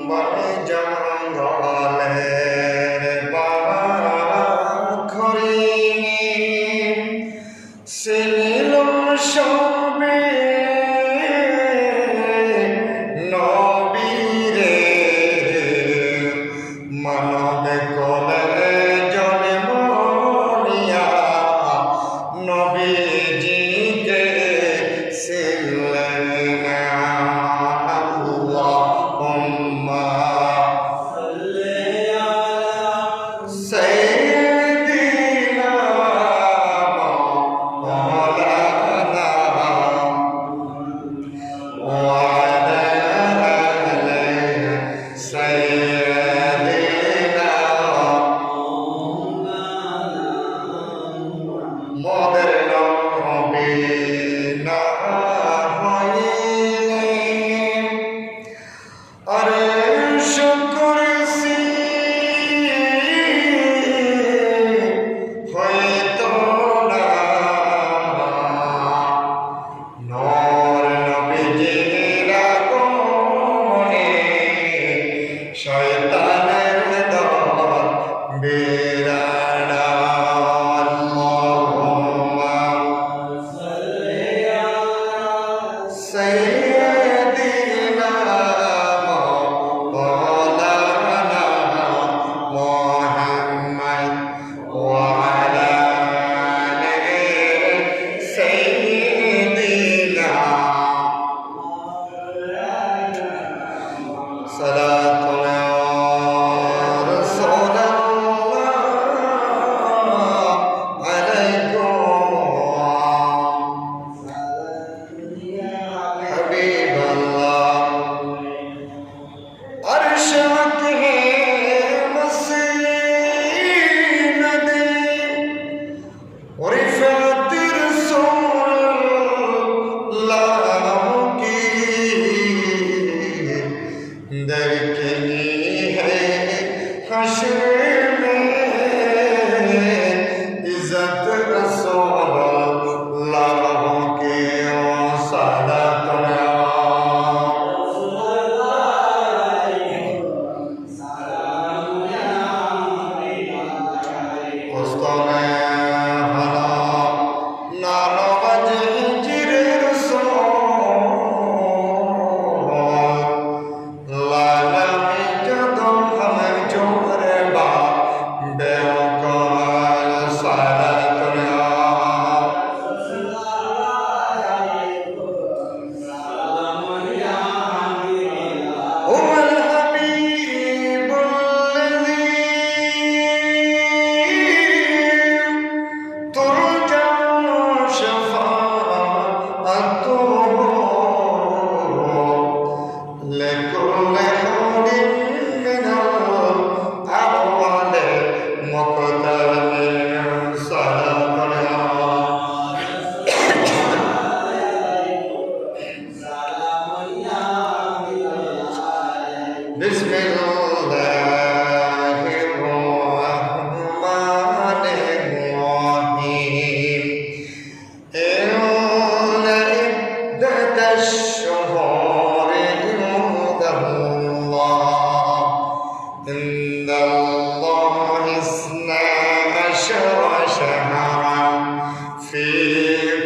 বনে জঙ্গলের বাখরি ছিল সবে নবীরে মানব কোলে জন্ম নিয়া নবীজিকে ছিলেন আল্লাহুম্মা সাইয়্যিদিনা মাওলানা ওয়া আলা আলি সাইয়্যিদিনা মোদের নবী না হইলে আরে শুকরসি হইতো না নূর নবীজির আগমনে শয়তানের দল বিরাড়া আল্লাহুম্মা সাইয়্যিদিনা মাওলানা মুহাম্মদ ওয়া আলা আলি সাইয়্যিদিনা সালাতুন ইয়া রাসূলাল্লাহ আলাইকুম হাবিবাল্লাহ अरशत है मसीनद रिफत रसूलुल्लाह की दरकनी है हश्र में इज्जत रसूलुल्लाह की सलातुन بسم الله الرحمن الرحيم إن عدة الشهور عند الله اثنا عشر شهرا في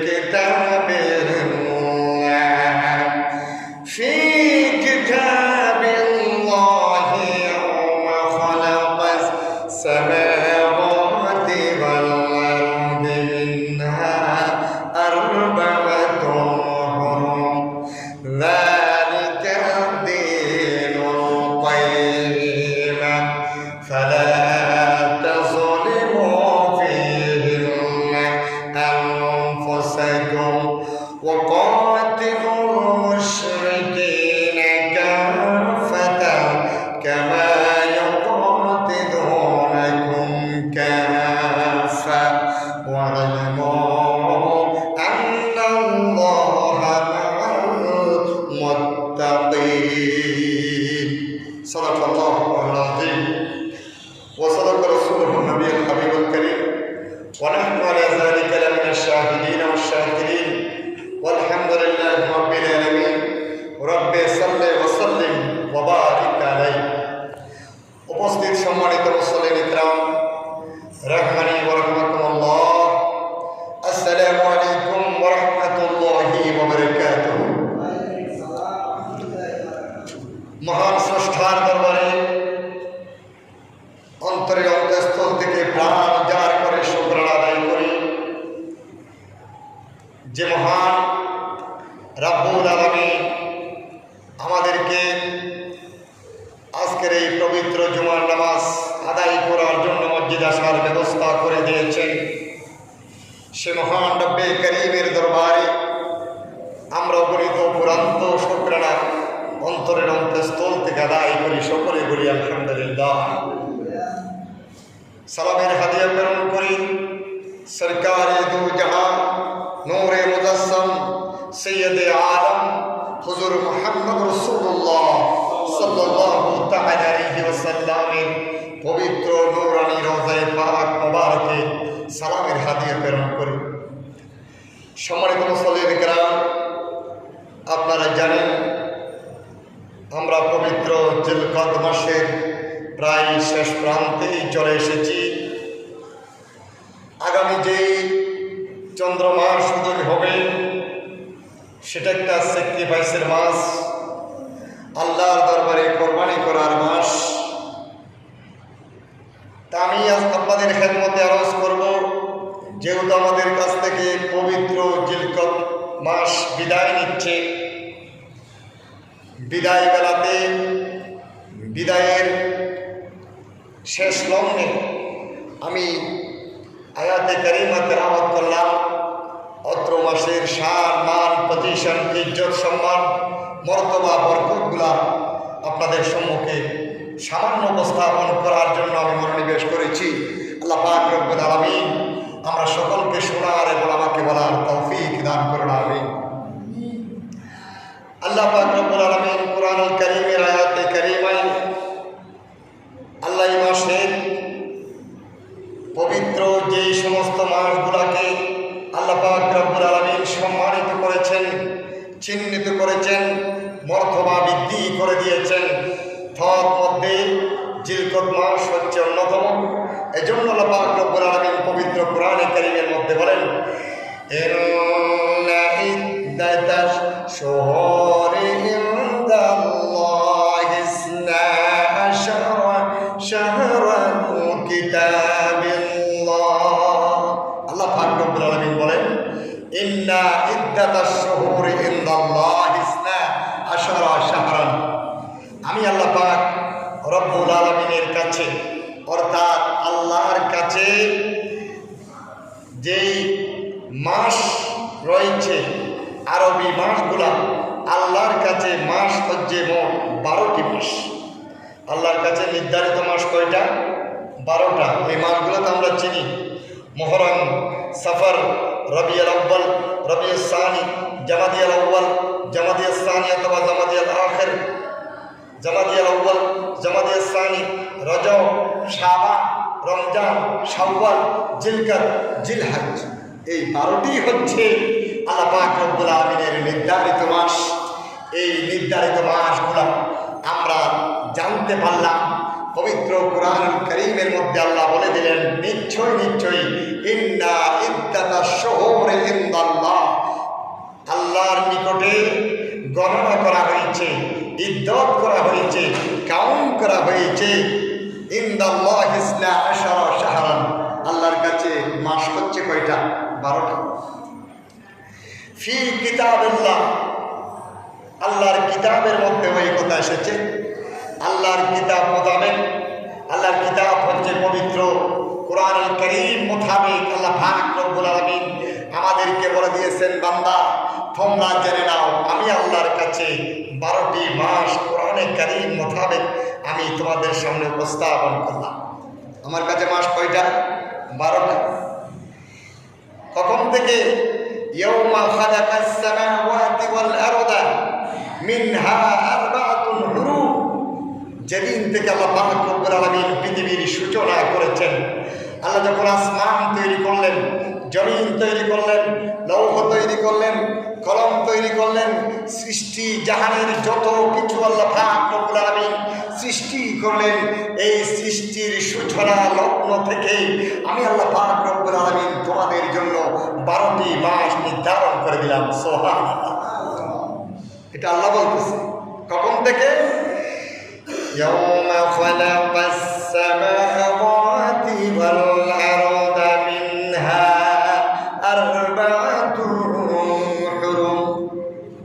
كتاب الله في كتاب الله يوم خلق السماوات والأرض منها أربعة حرم ذلك الدين القيم فلا تظلموا فيهن أنفسكم وقاتلوا المشركين كافة كما يقاتلونكم كافة واعلموا أن الله مع المتقين صدق الله العظيم وصدق رسوله النبي الحبيب الكريم ونحن على ذلك لمن الشاهدين والشاكرين والحمد لله رب العالمين আলামিন আমাদেরকে আজকের এই পবিত্র জুমার নামাজ আদায় করার জন্য মসজিদ আসার ব্যবস্থা করে দিয়েছেন। সে মহান রব্বে করিমের দরবারে আমরা অগণিত পুরান্ত শুকরানা অন্তরের অন্তঃস্থল থেকে আদায় করি, সকলে বলি আলহামদুলিল্লাহ। সালামের হাদিয়া প্রেরণ করি সরকারে দু জাহান নূরে মুজাসসাম সৈয়দে আলম হুজুর মুহাম্মদ রাসূলুল্লাহ সাল্লাল্লাহু তাআলা আলাইহি ওয়াসাল্লামের পবিত্র নূরানী রওজায়ে পাক মোবারকে সালামের হাদিয়া প্রেরণ করি। সম্মানিত মুসল্লিন কিরাম, আপনারা জানেন আমরা পবিত্র জিলকদ মাসের প্রায় শেষ প্রান্তেই চলে এসেছি। আগামী যেই চন্দ্রমাস উদয় হবে সেটা একটা স্যাক্রিফাইসের মাস, আল্লাহর দরবারে কোরবানি করার মাস। তা আমি আপনাদের খেদমতে আরজ করব, যেহেতু আমাদের কাছ থেকে পবিত্র জিলকদ মাস বিদায় নিচ্ছে, বিদায় বেলাতে বিদায়ের শেষ লগ্নে আমি আয়াতে কারিমা তেলাওয়াত করলাম। অত্র মাসের শান, মান, পজিশন, ইজ্জত, সম্মান, মর্তবা, বরকতগুলা আপনাদের সম্মুখে সামান্য উপস্থাপন করার জন্য আমি মনোনিবেশ করেছি। আল্লাহ পাক রব্বুল আলামিন আমরা সকলকে শোনার এবং আমাকে বলার তৌফিক দান করুন, আমিন। আল্লাহ পাক রব্বুল আলামিন কুরআনুল কারীমের আয়াতে কারিমায় আল্লাহ এই মাসের পবিত্র যেই সমস্ত মাসগুলাকে আল্লাহ পাক রব্বুল আলামিন সম্মানিত করেছেন, চিহ্নিত করেছেন, মর্তবা বৃদ্ধি করে দিয়েছেন, তদ মধ্যে জিলকদ মাস হচ্ছে অন্যতম। এজন্য আল্লাহ পাক রব্বুল আলামিন পবিত্র কোরআনে কারীমের মধ্যে বলেন, ইন্না ইদ্দাতাশ শুহুরি ইনদাল্লাহি ইসনা আশারা শাহরান কিতাবিল্লাহ। আল্লাহ পাক রব্বুল আলামিন বলেন, ইন্না ইদ্দাতাশ শুহুরি ইনদাল্লাহি ইসনা আশারা শাহরান। আমি আল্লাহ পাক রব্বুল আলামিনের কাছে, অর্থাৎ আল্লাহর কাছে যেই মাস রয়েছে, আরবি মাসগুলা, আল্লাহর কাছে মাস হচ্ছে মোট 12টি মাস। আল্লাহর কাছে নির্ধারিত মাস কয়টা? 12টা। এই মাসগুলো তো আমরা চিনি, মুহররম, সফর, রবিউল আউয়াল, রবিউল সানি, জামাদিউল আউয়াল, জামাদিউল সানি অথবা জামাদিউল আখির, জামাদিউল আউয়াল, জামাদিউল সানি, রজব, শাবান, রমজান, শাওয়াল, জিলকদ, জিলহজ। এই 12টি হচ্ছে আল্লাহ পাক রব্বুল আলামিনের নির্ধারিত মাস। এই নির্ধারিত মাসগুলো আমরা জানতে পারলাম পবিত্র কোরআনুল কারীমের মধ্যে। আল্লাহ বলে দিলেন, নিশ্চয় নিশ্চয়ই ইন্না ইদ্দাতাশ শুহুরি ইনদাল্লাহ, আল্লাহর নিকটে গণনা করা হয়েছে, ইদ্দত করা হয়েছে, কাউন্ট করা হয়েছে, ইনদাল্লাহি ইসনা আশারা শাহরান, আল্লাহর কাছে মাস হচ্ছে কয়টা? 12টা। ফি কিতাবিল্লাহ, আল্লাহর কিতাবের মধ্যে ওই কথা এসেছে। আল্লাহর কিতাব মোতাবেক, আল্লাহর কিতাব হচ্ছে পবিত্র কোরআনুল কারীম মোতাবেক আল্লাহ পাক রব্বুল আলামিন আমাদেরকে বলে দিয়েছেন, বান্দা তোমরা জেনে নাও আমি আল্লাহর কাছে 12টি মাস কোরআনে কারীম মোতাবেক আমি তোমাদের সামনে উপস্থাপন করলাম। আমার কাছে মাস কয়টা? 12টা। কখন থেকে? ইয়াউমা খালাকাস সামাওয়াতি ওয়াল আরদা মিনহা আরবাআতুন হুরুম, যেদিন থেকে আল্লাহ পাক রব্বুল আলামিন পৃথিবীর সূচনা করেছেন। আল্লাহ যখন আসমান তৈরি করলেন, জমিন তৈরি করলেন, লৌহ তৈরি করলেন, কলম তৈরি করলেন, সৃষ্টি জাহানের যত কিছু আল্লাহ পাক রব্বুল আলামিন সৃষ্টি করলেন, এই সৃষ্টির সূচনা লগ্ন থেকে আমি আল্লাহ পাক রব্বুল আলামিন তোমাদের জন্য 12টি মাস নির্ধারণ করে দিলাম। সুবহানাল্লাহ। এটা আল্লাহ বলতেছে। কখন থেকে? ইয়াউমা খালাকাস সামাওয়াতি ওয়াল আরদা মিনহা আরবাআতুন হুরুম।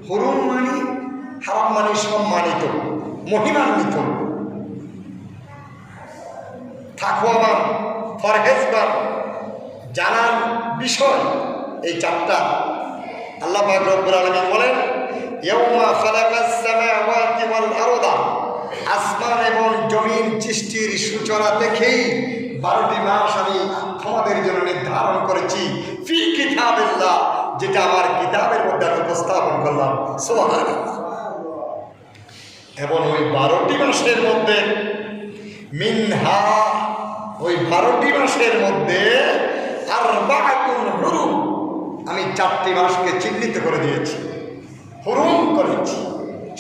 হুরুম মানে হারাম মানে সম্মানিত, মহিমান্বিত, তাকওয়াবান, পরহেজগার, জানার বিষয়। এই চারটা আল্লাহ পাক রব্বুল আলামিন বলেন, ইয়াউমা খালাকাস সামাওয়াতি ওয়াল আরদা, আসমান এবং জমিন সৃষ্টির সূচনা থেকেই 12টি মাস আমি তোমাদের জন্য নির্ধারণ করেছি ফি কিতাবিল্লাহ, যেটা আমার কিতাবের মধ্যে আমি উপস্থাপন করলাম। সুবহানাল্লাহ। এবং ওই 12টি মাসের মধ্যে মিনহা, ওই 12টি মাসের মধ্যে আরবাআতুন হুরুম, আমি 4টি মাসকে চিহ্নিত করে দিয়েছি, হুরুম করেছি,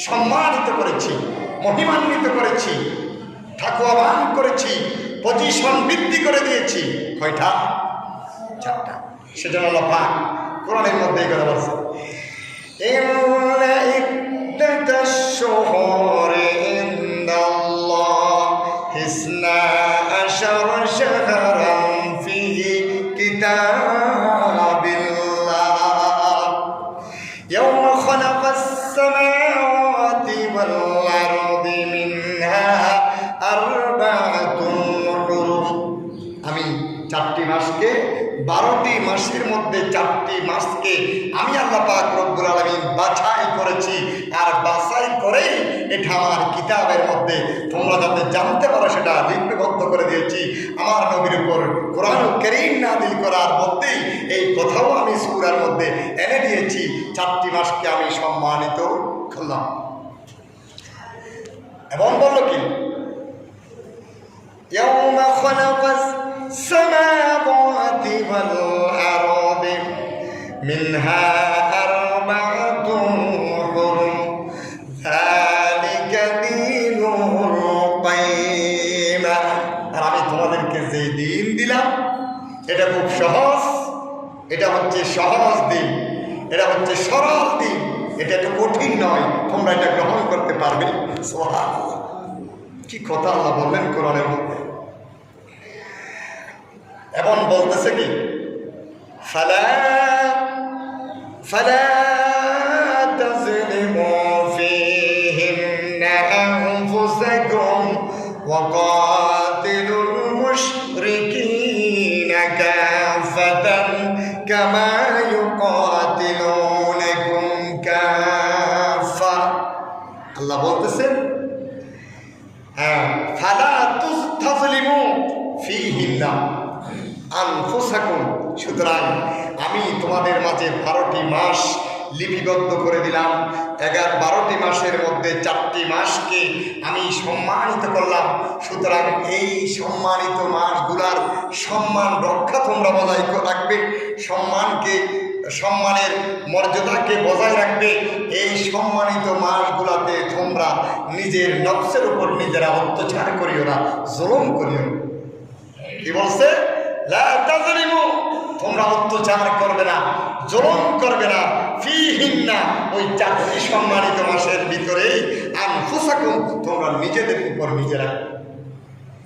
সম্মানিত করেছি, মহিমান্বিত করেছি, তাকওয়াবান করেছি, পজিশন বৃদ্ধি করে দিয়েছি। কয়টা? 4টা। সেজন্য আল্লাহ পাক কোরআনের মধ্যে এই কথা বলছে, ইন্না ইদ্দাতাশ শুহুরি ইনদাল্লাহি ইসনা আশারা শাহরান ফি কিতাবিল্লাহ ইয়াওমা খালাকাস সামাওয়াতি ওয়াল আরদি মিনহা আরবাআতুন হুরুম। আমি 4টি মাসকে, 12টি মাসের মধ্যে 4টি মাসকে আমি আল্লাহ পাক রব্বুল আলামিন বাছাই করেছি। আর বাছাই করেই এটা আমার কিতাবের মধ্যে তোমরা যাতে জানতে পারো সেটা লিপিবদ্ধ করে দিয়েছি। আমার নবীর উপর কোরআন কারীম নাযিল করার মধ্যেই এই কথাও আমি সূরার মধ্যে এনে দিয়েছি। 4টি মাসকে আমি সম্মানিত করলাম। এবং বলল কি, ইয়াউমা খালাকাস সামাওয়াতি ওয়াল আরদি মিনহা আরবাআতুন হুরুম যালিকা দীনুল কাইয়্যিমা। আর আমি তোমাদেরকে যে দিন দিলাম এটা খুব সহজ, এটা হচ্ছে সহজ দিন, এটা হচ্ছে সরল দিন, এটা তো কঠিন নয়, তোমরা এটা গ্রহণ করতে পারবে। সুবহানাল্লাহ। কি কথা আল্লাহ বললেন কোরআনের মধ্যে। এবং বলতেছে কি, ফালা তাযলিমু ফীহিন্না আনফুসাকুম ওয়া কাতিলুল মুশরিকিনা কাফাতান কামা ইউকাতিলুনাকুম কাফা। আল্লাহ বলতেছেন, ফালা তাযলিমু ফীহিন্না আনফুসাকুম, সুতরাং আমি তোমাদের মাঝে 12টি মাস লিপিবদ্ধ করে দিলাম। 12টি মাসের মধ্যে 4টি মাসকে আমি সম্মানিত করলাম। সুতরাং এই সম্মানিত মাসগুলার সম্মান রক্ষা তোমরা বজায় রাখবে, সম্মানের মর্যাদাকে বজায় রাখবে। এই সম্মানিত মাসগুলাতে তোমরা নিজের নফসের উপর নিজেরা অত্যাচার করিও না, জুলুম করিও না। কি বলছে? লা তাযলিমু, তোমরা অত্যাচার করবে না, জুলুম করবে না। ফীহিন্না, ওই 4টি সম্মানিত মাসের ভিতরে আনফুসাকুম, তোমরা নিজেদের উপর নিজেরা।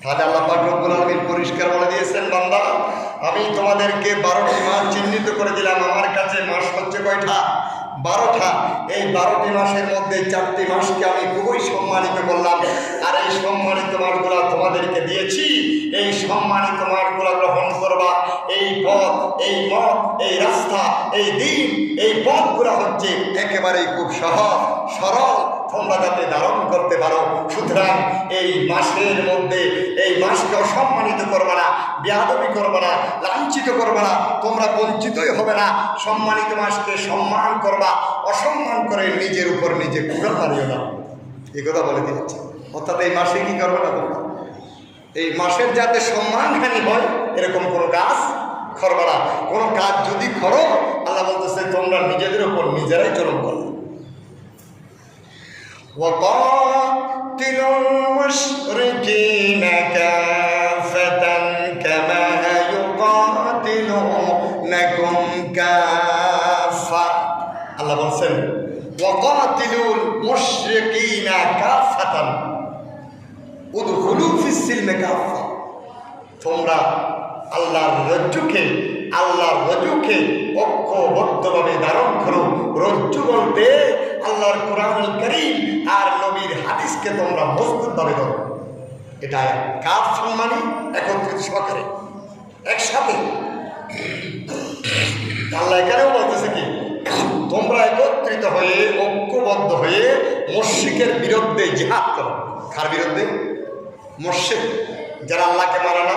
তাহলে আল্লাহ পাক রব্বুল আলামিন পরিষ্কার বলে দিয়েছেন, বান্দা আমি তোমাদেরকে 12টি মাস চিহ্নিত করে দিলাম। আমার কাছে মাস হচ্ছে কয়টা? 12টা। এই 12টি মাসের মধ্যে 4টি মাসকে আমি খুবই সম্মানিত করলাম। আর এই সম্মানিত মাসগুলা তোমাদেরকে দিয়েছি। এই সম্মানিত মাসগুলা গ্রহণ করবা। এই পথ, এই মত, এই রাস্তা, এই দিন, এই পথগুলা হচ্ছে একেবারেই খুব সহজ সরল, তোমরা যাতে ধারণ করতে পারো। সুতরাং এই মাসের মধ্যে এই মাসকে অসম্মানিত করবে না, বেয়াদবি করবে না, লাঞ্ছিত করবে না, তোমরা বঞ্চিতই হবে না। সম্মানিত মাসকে সম্মান করবা, অসম্মান করে নিজের উপর নিজে কুড়াল মারিও না। এই কথা বলে দিচ্ছে। অর্থাৎ এই মাসে কি করবে না তোমরা? এই মাসের যাতে সম্মানহানি হয় এরকম কোনো কাজ করবে না। কোনো কাজ যদি করো, আল্লাহ বলতেছে তোমরা নিজেদের উপর নিজেরাই জুলুম করো। وقاتلوا المشركين كافة كما يقاتلونكم كافة। আল্লাহ বলছেন وقاتلوا المشركين كافة উদখুলু ফিস-সিলমি কাফা। তোমরা আল্লাহর রজ্জুকে ঐক্যবদ্ধভাবে ধারণ করো। রজ্জু বলতে আল্লাহর কোরআনুল কারীম আর নবীর হাদিসকে তোমরা মজবুত ভাবে ধরো। এটা কার সম্মানী একত্রিত সহকারে একসাথে আল্লাহ এখানেও বলতেছে কি, তোমরা একত্রিত হয়ে ঐক্যবদ্ধ হয়ে মুশরিকের বিরুদ্ধে জিহাদ করো। কার বিরুদ্ধে? মুশরিক, যারা আল্লাহকে মানে না,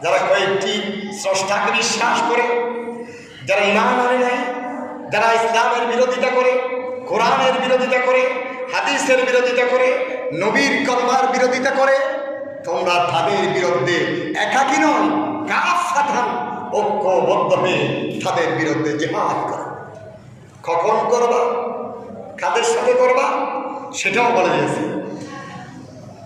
যারা কয়েকটি স্রষ্টাকে বিশ্বাস করে, যারা ঈমান আনে নাই, যারা ইসলামের বিরোধিতা করে, কোরআনের বিরোধিতা করে, হাদিসের বিরোধিতা করে, নবীর কলমার বিরোধিতা করে, তোমরা তাদের বিরুদ্ধে একাকী নয়, কাফাতান ঐক্যবদ্ধ হয়ে তাদের বিরুদ্ধে জিহাদ করো। কখন করবা, কাদের সাথে করবা সেটাও বলে দিয়েছে।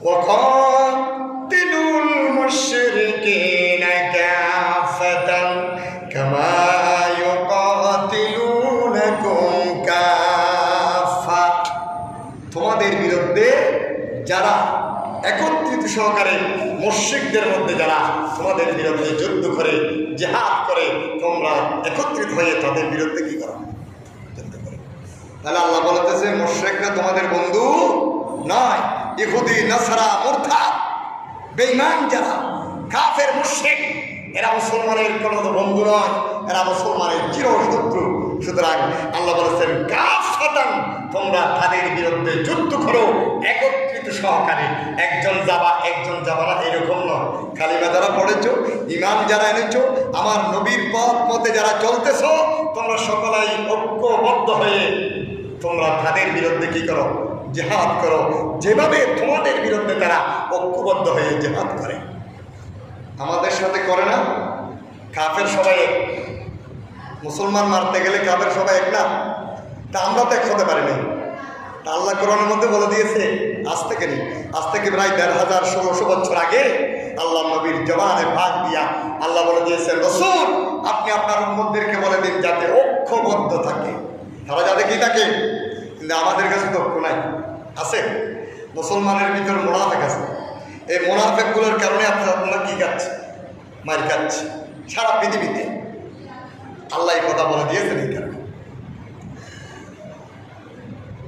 ওয়াকাতিলুল মুশরিকিনা কাফাতান কামা ইউকাতিলুনাকুম কাফা। তোমাদের বিরুদ্ধে যারা একত্রিত সহকারে মুশরিকদের মধ্যে যারা তোমাদের বিরুদ্ধে যুদ্ধ করে জিহাদ করে, তোমরা একত্রিত হয়ে তাদের বিরুদ্ধে কি করো? যুদ্ধ করো। তাহলে আল্লাহ বলতেছে মুশরিকরা তোমাদের বন্ধু নয়। ইহুদি, নাসারা, মুরতাদ, বেঈমান যারা কাফের মুশরিক, এরা মুসলমানের কোনো বন্ধু নয়, এরা মুসলমানের চিরশত্রু। সুতরাং আল্লাহ বলেছেন কাফাতান, তোমরা তাদের বিরুদ্ধে যুদ্ধ করো একত্রিত সহকারে। একজন যাবা না এরকম নয়। কালিমা যারা পড়েছো, ইমান যারা এনেছো, আমার নবীর পথ মতে যারা চলতেছ, তোমরা সকলেই ঐক্যবদ্ধ হয়ে তোমরা তাদের বিরুদ্ধে কি করো? জিহাদ করো, যেভাবে তোমাদের বিরুদ্ধে তারা ঐক্যবদ্ধ হয়ে জিহাদ করে। আমাদের সাথে করে না? কাফের সবাই এক। মুসলমান মারতে গেলে কাফের সবাই এক না? তা আমরা তো এক হতে পারিনি। তা আল্লাহ কোরআনের মধ্যে বলে দিয়েছে আজ থেকে প্রায় ১,৫০০-১৬০০ বছর আগে আল্লাহ নবীর জবানে ভাগ দিয়া আল্লাহ বলে দিয়েছেন, রাসূল আপনি আপনার উম্মতদেরকে বলে দিন যাতে ঐক্যবদ্ধ থাকে, তারা যাতে কি থাকে। কিন্তু আমাদের কাছে তো ঐক্য নাই, আছে? মুসলমানের ভিতর মুনাফিক আছে। এই মুনাফিকগুলোর কারণে আপনারা কি খাচ্ছে? মার খাচ্ছে সারা পৃথিবীতে। আল্লাহ এই কথা বলে দিয়েছেন এই কারণে।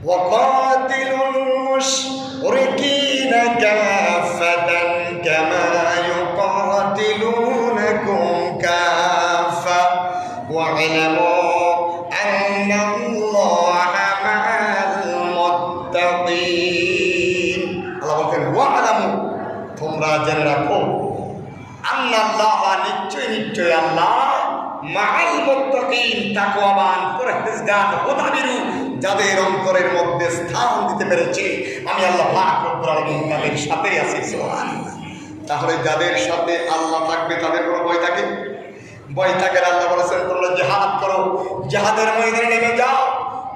ওয়াকাতিলুল মুশরিকিনা কাফাতান কামা ইউকাতিলুনাকুম কাফা ওয়া'লামু আন্নাল্লাহা মা'আল মুত্তাকিন। আল্লাহ বলেন ওয়া'লামু, তোমরা জেনে রাখো, আন্নাল্লাহা নিশ্চয় আল্লাহ মা'আল মুত্তাকিন, তাকওয়াবান পরহেজগার মুতাবিরু, যাদের অন্তরের মধ্যে স্থান দিতে পেরেছে আমি আল্লাহ পাক রব্বুল আলামিন তাদের সাথেই আছি। সুবহানাল্লাহ। তাহলে যাদের সাথে আল্লাহ থাকবে তাদের কোনো ভয় থাকে? ভয় থাকে না। আল্লাহ বলেছেন তোমরা জিহাদ করো, জিহাদের ময়দানে নেমে যাও,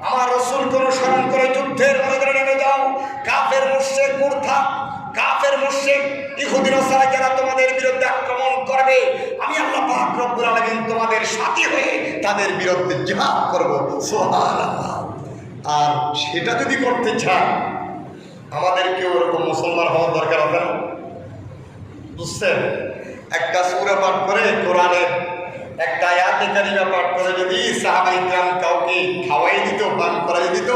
আমার রাসূলকে অনুসরণ করে যুদ্ধের ময়দানে নেমে যাও। কাফের মুশরিক মুরতাদ, কাফের মুশরিক ইহুদি নাসারা যারা তোমাদের বিরুদ্ধে আক্রমণ করবে, আমি আল্লাহ পাক রব্বুল আলামিন তোমাদের সাথী হয়ে তাদের বিরুদ্ধে জিহাদ করব। সুবহানাল্লাহ। আর সেটা যদি করতে চায় আমাদেরকে ওরকম মুসলমান হওয়ার দরকার হবে না, বুঝছেন? একটা সূরা পাঠ করে, কোরআনের একটা আয়াতে কারিমা পাঠ করে যদি সাহাবায়ে কিরাম কাউকে খাওয়াই দিত, পান করাই দিত,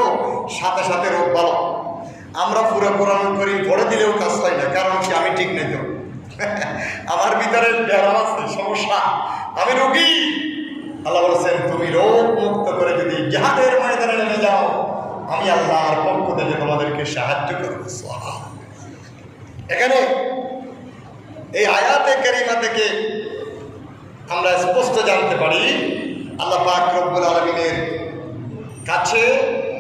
সাথে সাথে রোগ ভালো। আমরা পুরো কোরআন করিম পড়ে দিলেও কাজ হয় না, কারণ কি আমি ঠিক নেই তো। আমার ভিতরে ব্যারাম আছে, সমস্যা, আমি রোগী। আল্লাহ বলেছেন তুমি রোগ মুক্ত করে যদি জিহাদের ময়দানে নেমে যাও, আমি আল্লাহর পক্ষ থেকে তোমাদেরকে সাহায্য করব। এখানে এই আয়াতে কারিমা থেকে আমরা স্পষ্ট জানতে পারি আল্লাহ পাক রব্বুল আলামিনের কাছে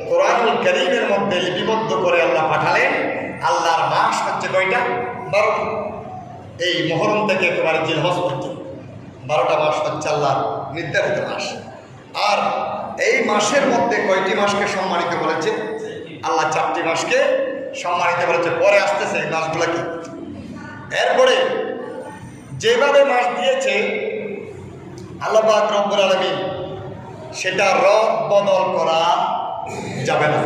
কোরআনুল কারীমের মধ্যে লিপিবদ্ধ করে আল্লাহ পাঠালেন। আল্লাহর মাস হচ্ছে কয়টা? 12টা। এই মুহররম থেকে একেবারে জিলহজ পর্যন্ত 12টা মাস হচ্ছে আল্লাহর নির্ধারিত মাস। আর এই মাসের মধ্যে কয়টি মাসকে সম্মানিত করেছে? আল্লাহ 4টি মাসকে সম্মানিত করেছে। পরে আসতেছে এই মাসগুলো কি। এরপরে যেভাবে মাস দিয়েছে আল্লাহ পাক রব্বুল আলামিন, সেটা রদ বদল করা যাবে না।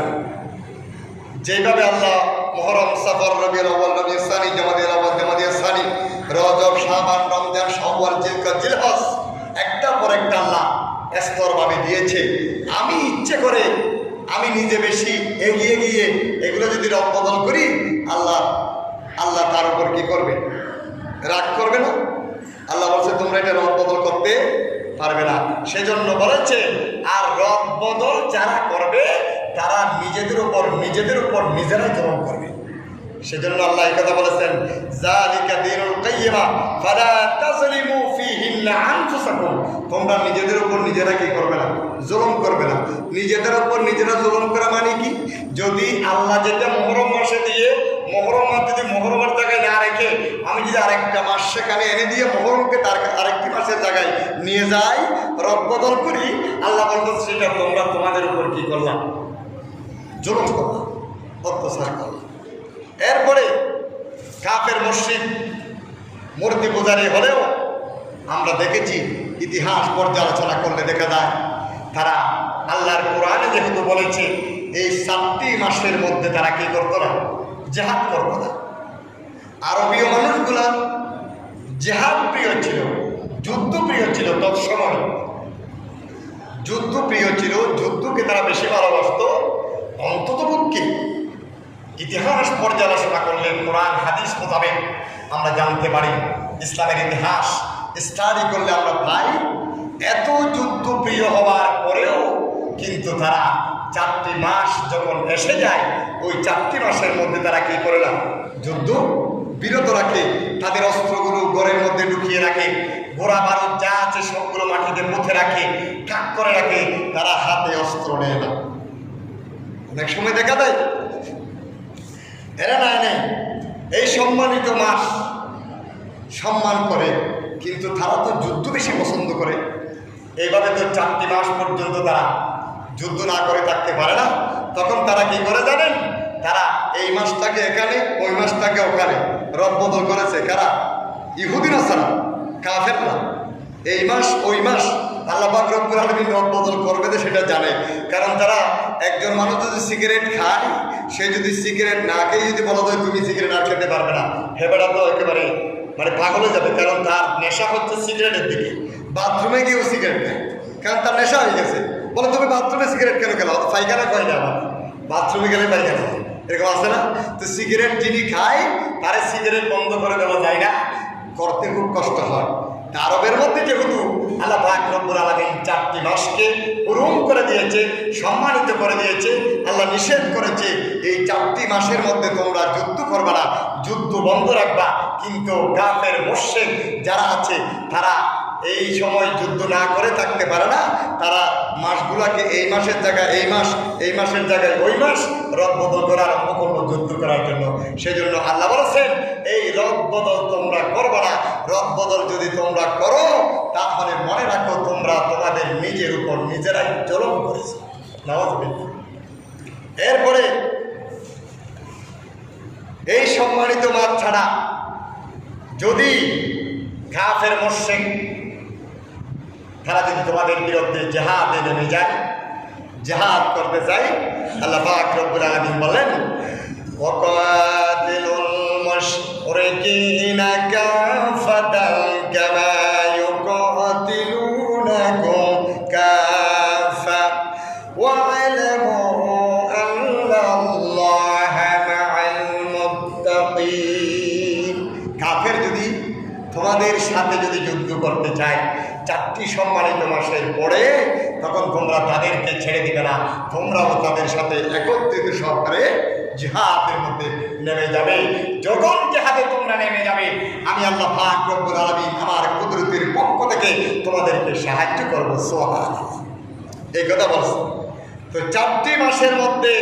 যেভাবে আল্লাহ মুহররম, সফর, রবিউল আউয়াল, রবিউল সানি, জামাদিউল আউয়াল, জামাদিউল সানি, রজব, শাবান, রমজান, শাওয়াল, জিলকদ, জিলহজ একটার পর একটা আল্লাহ স্তরভাবে দিয়েছে। আমি ইচ্ছে করে আমি নিজে বেশি এগিয়ে গিয়ে এগুলো যদি রদ বদল করি, আল্লাহ তার উপর কি করবে? রাগ করবে না? আল্লাহ বলছে তোমরা এটা রদ বদল করতে পারবে না। সেজন্য বলেছে আর রদ বদল যারা করবে তারা নিজেদের উপর নিজেরাই জুলুম করবে। সেজন্য আল্লাহ এই কথা বলেছেন, যালিকা দীনুল কাইয়্যিমা ফালা তাযলিমু ফীহিন্না আনফুসাকুম। তোমরা নিজেদের উপর নিজেরা কি করবে না? জুলুম করবে না। নিজেদের উপর নিজেরা জুলুম করা মানে কি? যদি আল্লাহ যেটা মুহররম মাসে দিয়ে মুহররম মাস যদি মুহররমের জায়গায় না রেখে আমি যদি আরেকটা মাস সেখানে এনে দিয়ে মুহররমকে তার আরেকটি মাসের জায়গায় নিয়ে যাই, রদ বদল করি, আল্লাহ বলতেছে সেটা তোমরা তোমাদের উপর কি করলাম? জুলুম করলাম, অত্যাচার করলাম। এরপরে কাফের মুশরিক মূর্তি পূজারী হলেও আমরা দেখেছি, ইতিহাস পর্যালোচনা করলে দেখা যায় তারা আল্লাহর কোরআনে যেহেতু বলেছে এই 7টি মাসের মধ্যে তারা কি করতো না? জিহাদ করতো না। আরবীয় মানুষগুলা জিহাদ প্রিয় ছিল, যুদ্ধ প্রিয় ছিল। তৎসময় যুদ্ধ প্রিয় ছিল, যুদ্ধকে তারা বেশি ভালোবাসত। অন্ততপক্ষে ইতিহাস পর্যালোচনা করলে কোরআন হাদিস মোতাবেক আমরা জানতে পারি, ইসলামের ইতিহাস স্টাডি করলে আমরা পাই এত যুদ্ধ প্রিয় হওয়ার পরেও কিন্তু তারা 4টি মাস যখন এসে যায় ওই 4টি মাসের মধ্যে তারা কি করে না? যুদ্ধ বিরত রাখে। তাদের অস্ত্রগুলো ঘরের মধ্যে ঢুকিয়ে রাখে, গোড়া বারুদ যা আছে সবগুলো মাটিতে পুঁতে রাখে, কাক করে রাখে, তারা হাতে অস্ত্র নেয় না। অনেক সময় দেখা যায় এরা নেয় এই সম্মানিত মাস সম্মান করে, কিন্তু তারা তো যুদ্ধ বেশি পছন্দ করে। এইভাবে তো 4টি মাস পর্যন্ত তারা যুদ্ধ না করে থাকতে পারে না। তখন তারা কি করে জানেন? তারা এই মাসটাকে এখানে, ওই মাসটাকে ওখানে রদ বদল করেছে। কারা? ইহুদি নাসারা, কাফেররা। এই মাস ওই মাস আল্লাহ পাক রব্বুল আলামিন রদ বদল করবে তো সেটা জানে। কারণ তারা একজন মানুষ যদি সিগারেট খায়, সে যদি সিগারেট না খেয়ে যদি বলা হয় তুমি সিগারেট আর খেতে পারবে না, হেবেটা তো একেবারে পাগল হয়ে যাবে। কারণ তার নেশা হচ্ছে সিগারেটের দিকে। বাথরুমে গিয়েও সিগারেট খায়, কারণ তার নেশা হয়ে গেছে। বলে তুমি বাথরুমে সিগারেট কেন খেলো? পায়খানা কয় না, আমার বাথরুমে গেলে পায়খানা হয়, এরকম আছে না? তো সিগারেট যিনি খায় তারে সিগারেট বন্ধ করে দেওয়া যায় না, করতে খুব কষ্ট হয়। আরবের মধ্যে যেহেতু আল্লাহ পাক রব্বুল আলামিন 4টি মাসকে উরুম করে দিয়েছে, সম্মানিত করে দিয়েছে, আল্লাহ নিষেধ করেছে এই 4টি মাসের মধ্যে তোমরা যুদ্ধ করবে না, যুদ্ধ বন্ধ রাখবা। কিন্তু কাফের মুশরিক যারা আছে তারা এই সময় যুদ্ধ না করে থাকতে পারে না। তারা মাসগুলাকে এই মাসের জায়গায় এই মাস, এই মাসের জায়গায় ওই মাস রদ বদল করে আরম্ভ করবো যুদ্ধ করার জন্য। সেই জন্য আল্লাহ বলেছেন এই রদ বদল তোমরা করবে না। রদ বদল যদি তোমরা করো তাহলে মনে রাখো তোমরা তোমাদের নিজের উপর নিজেরাই জুলুম করেছো। নাউযুবিল্লাহ। এরপরে এই সম্মানিত মাস ছাড়া যদি কাফের মুশরিক তারা যদি তোমাদের বিরুদ্ধে জিহাদে নেমে যায়, জিহাদ করতে চাই, আল্লাহ পাক রব্বুল আলামিন বলেন ওয়াকাতিলুল মুশরিকিনা কাফাতান কামা ইউকাতিলুনাকুম কাফা ওয়া'লামু আন্নাল্লাহা মা'আল মুত্তাকিন। কাফের যদি তোমাদের সাথে যদি যুদ্ধ করতে চায় 4টি সম্মানিত মাসের পরে, তখন তোমরা তাদেরকে ছেড়ে দিবে না, তোমরাও তাদের সাথে একত্রিত সহকারে জিহাদের মধ্যে নেমে যাবে। যখন জিহাদে তোমরা নেমে যাবে আমি আল্লাহ পাক রব্বুল আলামিন আমার কুদরতের পক্ষ থেকে তোমাদেরকে সাহায্য করব। সুবহানাল্লাহ। এই কথা বলছে। তো 4টি মাসের মধ্যে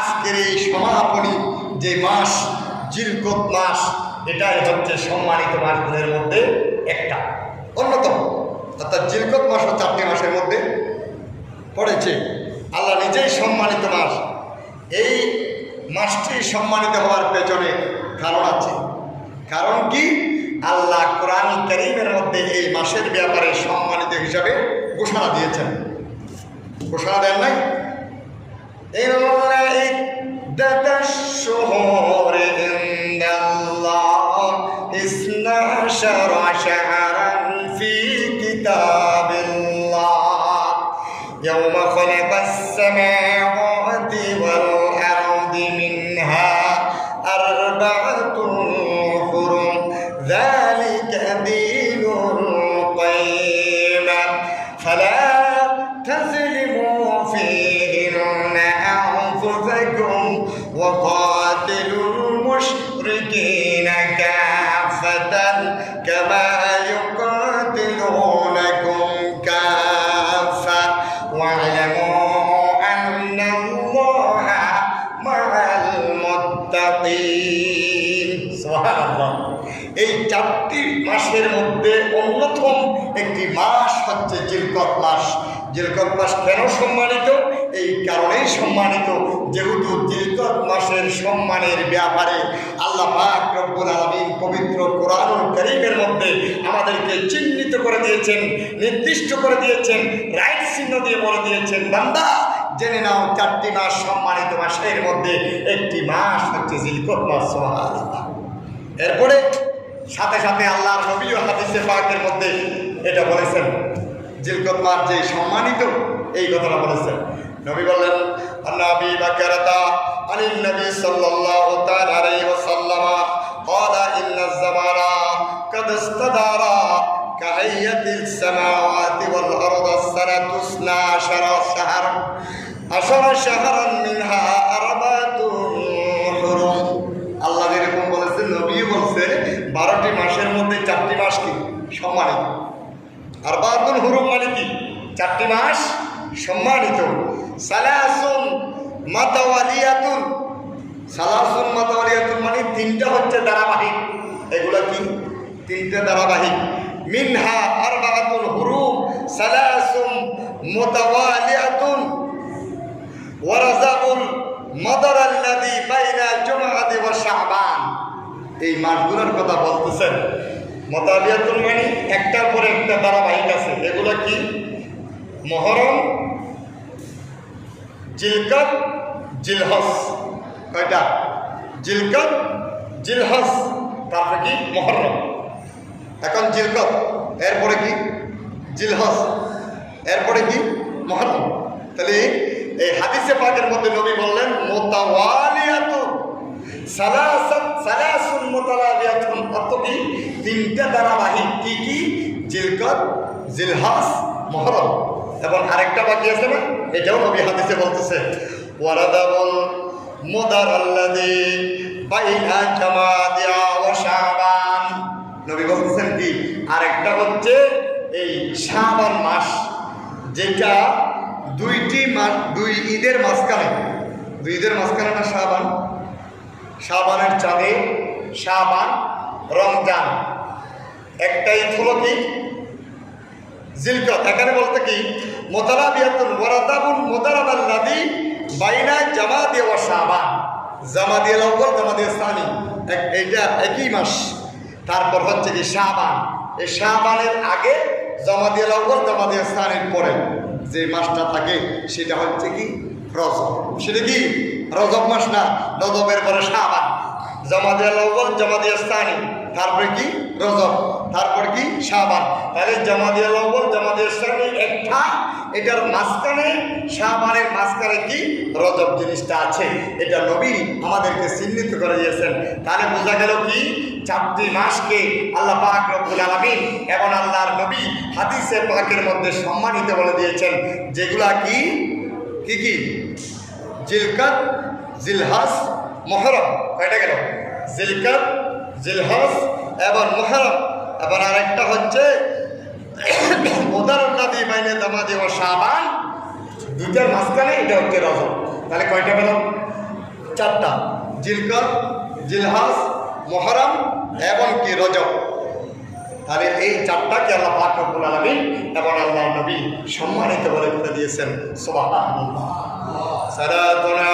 আজকের এই সমাপনী যে মাস জিলকদ মাস, এটাই হচ্ছে সম্মানিত মাসগুলোর মধ্যে একটা অন্যতম। অর্থাৎ জিলকদ মাসও 4টি মাসের মধ্যে পড়েছে। আল্লাহ নিজেই সম্মানিত মাস। এই মাসটি সম্মানিত হওয়ার পেছনে কারণ আছে। কারণ কি? আল্লাহ কোরআন কারীমের মধ্যে এই মাসের ব্যাপারে সম্মানিত হিসাবে ঘোষণা দিয়েছেন। ঘোষণা দেন নাই? يوم خلق السماوات وقاتلوا المشركين كافة كما يقاتلونكم كافة واعلموا أن الله مع المتقين سبحان الله এই চারটি মাসের মধ্যে অন্যতম একটি মাস হচ্ছে জিলকদ মাস। জিলকদ মাস কেন সম্মানিত? এই কারণেই সম্মানিত যেহেতু জিলকদ মাসের সম্মানের ব্যাপারে আল্লাহ পাক রব্বুল আলামিন পবিত্র কোরআনুল কারীমের মধ্যে আমাদেরকে চিহ্নিত করে দিয়েছেন, নির্দিষ্ট করে দিয়েছেন, রাইট চিহ্ন দিয়ে বলে দিয়েছেন, বান্দা জেনে নাও চারটি মাস সম্মানিত মাসের মধ্যে একটি মাস হচ্ছে জিলকদ মাস। সুবহানাল্লাহ। এরপরে সাথে সাথে আল্লাহর নবী ও হাদিসে পাকের মধ্যে এটা বলেছেন, জিলকদ মাস যে সম্মানিত এই কথাটা বলেছেন। নবী বললেন, আবি বাকরাতা আনিন নবী সাল্লাল্লাহু তাআলা আলাইহি ওয়াসাল্লাম قال ان الزمان قد استدار كهيئة السماوات والارض السنة 12 شهرا 10 شهرا منها 4 حرم। আল্লাহ এরকম বলেছেন, নবী বলছে 12টি মাসের মধ্যে 4টি মাস কি সম্মানিত। আর 4 হুরুম মানে কি? 4টি মাস সম্মানিত। সালাসুন মাতাওয়ালিয়াতুন, সালাসুন মাতাওয়ালিয়াতুন মানে 3টা হচ্ছে ধারাবাহিক। এগুলা কি? 3টা ধারাবাহিক। মিনহা 4 হুরুম সালাসুন মুতাওয়ালিয়াতুন ওয়া রাযাবুল মাদার আল্লাযী বাইনা জুমআতি ওয়া শাবান। এই মাসগুলোর কথা বলতেছেন। মুতাওয়ালিয়াতুন মানে একটার পর একটা ধারাবাহিক আছে। এগুলো কি? মুহররম, জিলকদ, জিলহজ। কয়টা? জিলকদ, জিলহজ, তারপরে কি? মুহররম। এখন জিলকদ, এরপরে কি? জিলহজ, এরপরে কি? মুহররম। তাহলে এই হাদিসে পাকের মধ্যে নবী বললেন মুতাওয়ালিয়াতুন সালাসুন মুতাওয়ালিয়াতুন, অর্থ কি? 3টা ধারাবাহিক। কি কি? জিলকদ, জিলহজ, মুহররম। এবং আরেকটা বাকি আছে না? এটাও নবী হাদিসে বলতেছে ওয়ারাদাবুল মুদার আল্লাযী বাইনা জামাদি ওয়া শাবান। নবী বলতেছেন কি? আরেকটা হচ্ছে এই শাবান মাস, যেটা 2টি মাস, 2 ঈদের মাঝখানে। 2 ঈদের মাঝখানে না শাবান? শাবানের চাঁদে শাবান, রমজান। একটা ঈদ হলো কি? জিলকদ। এখানে বলতে কি? মুতালাবিয়াতুন ওয়ারাদাবুন মুদারাবাল্লাযী বাইনা জামাদি ওয়া শাবান। জামাদিয়াল আউয়াল, জামাদিয়াল সানি, এইটা একই মাস। তারপর হচ্ছে কি? শাবান। এই শাবানের আগে জামাদিয়াল আউয়াল, জামাদিয়াল সানির পরে যে মাসটা থাকে সেটা হচ্ছে কি? রজব। সেটা কি? রজব মাস না, রজবের পরে শাবান। জামাদিয়াল আউয়াল, জামাদিয়াল সানি, তারপরে কি? রজব, তারপর কি? শাবান। তাহলে জামাদিয়াল আউয়াল, জামাদিয়াল সানি একটা, এটার মাঝখানে শাবানের মাঝখানে কি? রজব জিনিসটা আছে। এটা নবী আমাদেরকে চিহ্নিত করে দিয়েছেন। তাহলে বোঝা গেল কি? 4টি মাসকে আল্লাহ পাক রব্বুল আলামিন এবং আল্লাহর নবী হাদিসে পাকের মধ্যে সম্মানিত বলে দিয়েছেন, যেগুলা কি? কি কি? জিলকদ, জিলহজ, মুহররম। কয়টা গেল? জিলকদ, জিলহজ এবং মুহররম। এবং আরেকটা হচ্ছে মুদারাল্লাযী বাইনা জামাদি ওয়া শাবান। 2টার মাঝখানে এটা হচ্ছে রজব। তাহলে কয়টা গেল? 4টা। জিলকদ, জিলহজ, মুহররম এবং কি? রজব। তাহলে এই 4টাকে আল্লাহ পাক রব্বুল আলামিন এবং আল্লাহর নবী সম্মানিত বলে করে দিয়েছেন। সুবহানাল্লাহ। সালাতুনা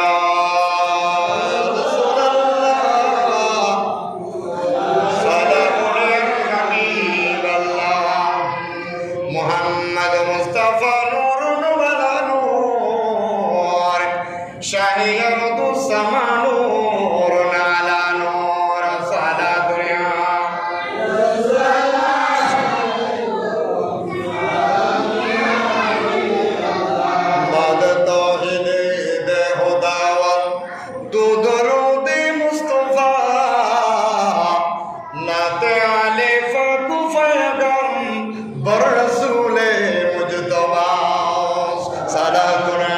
মুহাম্মদ মুস্তাফা নূরুন ওয়ালা নূর শাহিয়াতু সামা নূরুন আলা নূর সালাতুনা বাদ তাওহীদ দে হুদাওয়াল দুদরুদ মুস্তাফা নাতে আলে ফাকু ফায়দাম বর রসুলে মুজতবা সালাতুনা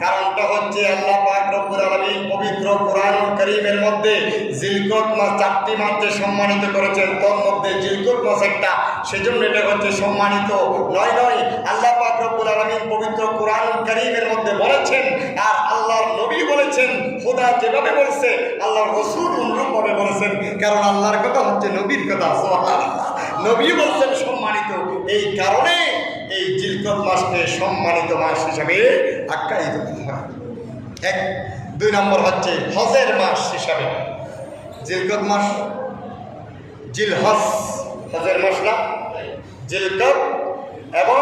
কারণটা হচ্ছে আল্লাহ পাক রব্বুল আলামিন পবিত্র কোরআন কারীমের মধ্যে জিলকত মাস 4টি মাসে সম্মানিত করেছেন, তার মধ্যে জিলকত মাস একটা, সেজন্য এটা হচ্ছে সম্মানিত। নয় আল্লাহ পাক রব্বুল আলামিন পবিত্র কোরআন কারীমের মধ্যে বলেছেন, আর আল্লাহর নবী বলেছেন, খোদা যেভাবে বলছে আল্লাহর রাসূল অনুরূপভাবে বলেছেন, কারণ আল্লাহর কথা হচ্ছে নবীর কথা। সুবহানাল্লাহ, নবী বলছেন সম্মানিত, এই কারণে এই জিলকত মাসকে সম্মানিত মাস হিসাবে আখ্যায়িত করা হয়। 2 নম্বর হচ্ছে হজের মাস হিসাবে জিলকত মাস, জিলহজ, হজের মাস না, জিলকত এবং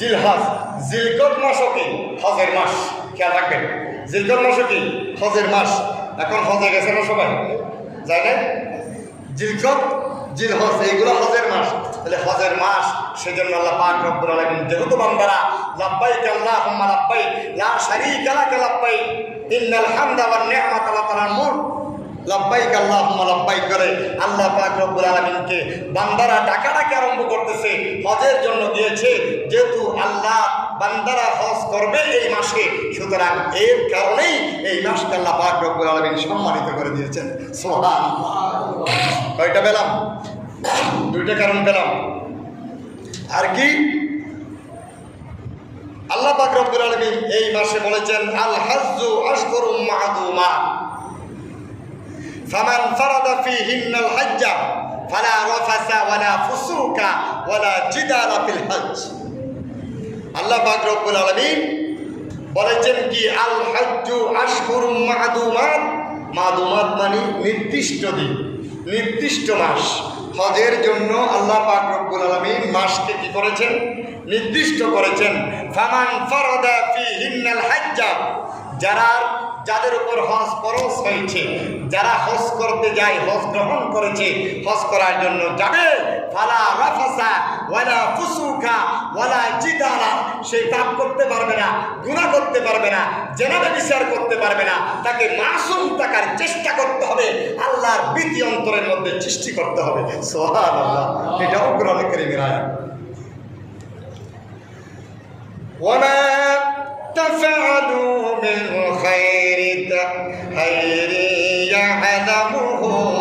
জিলহজ। জিলকত মাসও কি হজের মাস, খেয়াল রাখবেন, জিলকত মাসও কি হজের মাস। এখন হজে গেছে না সবাই, যায় না? জিলকত, জিলহজ এইগুলো হজের মাস, তাহলে হজের মাস। সেজন্য আল্লাহ পাক রব্বুল আলামিন যেহেতু বান্দারা লাব্বাইক আল্লাহুম্মা লাব্বাইক লা শারীকা লাকা লাব্বাইক ইন্নাল হামদা ওয়ান নি'মাতা লাকা ওয়াল মুলক, লাব্বাইক আল্লাহুম্মা লাব্বাইক করে আল্লাহ পাক রব্বুল আলামিনকে বান্দারা ডাকাডাকি আরম্ভ করতেছে, হজের জন্য দিয়েছে। যেহেতু আল্লাহ বান্দারা হজ করবে এই মাসে, সুতরাং এর কারণেই এই মাসকে আল্লাহ পাক রব্বুল আলামিন সম্মানিত করে দিয়েছেন। সুবহানাল্লাহ, কয়টা পেলাম? 2টা কারণ পেলাম। আর কি? আল্লাহ পাক রব্বুল আলামিন এই মাসে বলেছেন, আল হাজ্জু আশহুরুম মা'দুমাত ফামান ফারাদা ফীহিন্নাল হাজ্জা ফালা রাফাসা ওয়ালা ফুসুকা ওয়ালা জিদালা ফিল হজ্জ। আল্লাহ পাক রব্বুল আলামিন বলেছেন কি, আল হাজ্জু আশহুরুম মা'দুমাত, মা'দুমাত মানে নির্দিষ্ট দিন, নির্দিষ্ট মাস। হজের জন্য আল্লাহ পাক রব্বুল আলামিন মাসকে কি করেছেন? নির্দিষ্ট করেছেন। ফামান ফারাদা ফীহিন্নাল হাজ্জা, যাদের উপর হজ ফরজ হয়েছে, যারা হজ করতে যায়, হজ গ্রহণ করেছে, হজ করার জন্য যাবে, ফালা রাফাসা ওয়ালা ফুসুকা ওয়ালা জিদালা, সে পাপ করতে পারবে না, গুনাহ করতে পারবে না, জেনা ব্যভিচার করতে পারবে না, তাকে মাসুম থাকার চেষ্টা করতে হবে, আল্লাহর ভীতি অন্তরের মধ্যে সৃষ্টি করতে হবে। সুবহানাল্লাহ, এটাও কোরআন কারীমের আয়াত। ওয়ামা তাফআলু মিন খাইরিন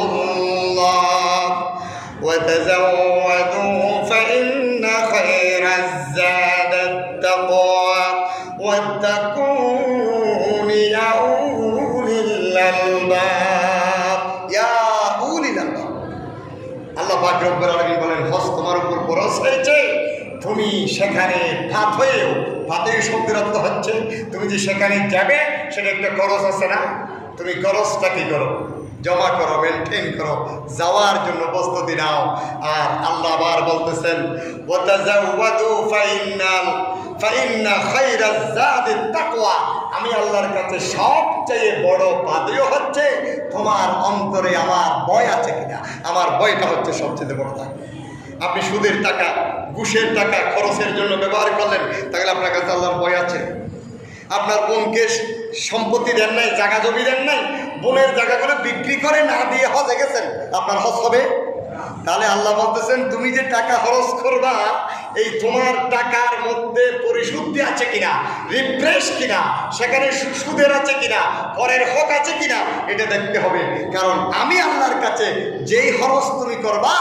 ইয়া'লামুহুল্লাহ ওয়া তাযাওয়াদু ফাইন্না খায়রাজ যাদিত তাকওয়া ওয়াত্তাকুন ইয়া উলিল আলবাব, ইয়া উলিল আলবাব। আল্লাহ পাক রব্বুল আলামিন বলেন, হজ তোমার উপর ফরজ হয়েছে, তুমি সেখানে ফাতে শব্দের অর্থ হচ্ছে তুমি যে সেখানে যাবে, সেটা একটা খরচ আছে না? তুমি খরচটা কি করো? জমা করো, মেনটেন করো, যাওয়ার জন্য প্রস্তুতি নাও। আর আল্লাহ আবার বলতেছেন, ওয়াতাযাওয়াদু ফাইন্না খায়রাজ যাদিত তাকওয়া, আমি আল্লাহর কাছে সবচেয়ে বড় পাদেয় হচ্ছে তোমার অন্তরে আমার ভয় আছে কিনা। আমার ভয়টা হচ্ছে সবচেয়ে বড় থাকে। আপনি সুদের টাকা, ঘুষের টাকা খরচের জন্য ব্যবহার করলেন, তাহলে আপনার কাছে আল্লাহর ভয় আছে? আপনার বোনকে সম্পত্তি দেন নাই, জায়গা জমি দেন নাই, বোনের জায়গাগুলো বিক্রি করে না দিয়ে হজে গেছেন, আপনার হজ হবে? তাহলে আল্লাহ বলতেছেন, তুমি যে টাকা খরচ করবা, এই তোমার টাকার মধ্যে পরিশুদ্ধি আছে কিনা, রিফ্রেশ কিনা, সেখানে সুদের আছে কিনা, পরের হক আছে কিনা, এটা দেখতে হবে। কারণ আমি আল্লাহর কাছে যেই খরচ তুমি করবা,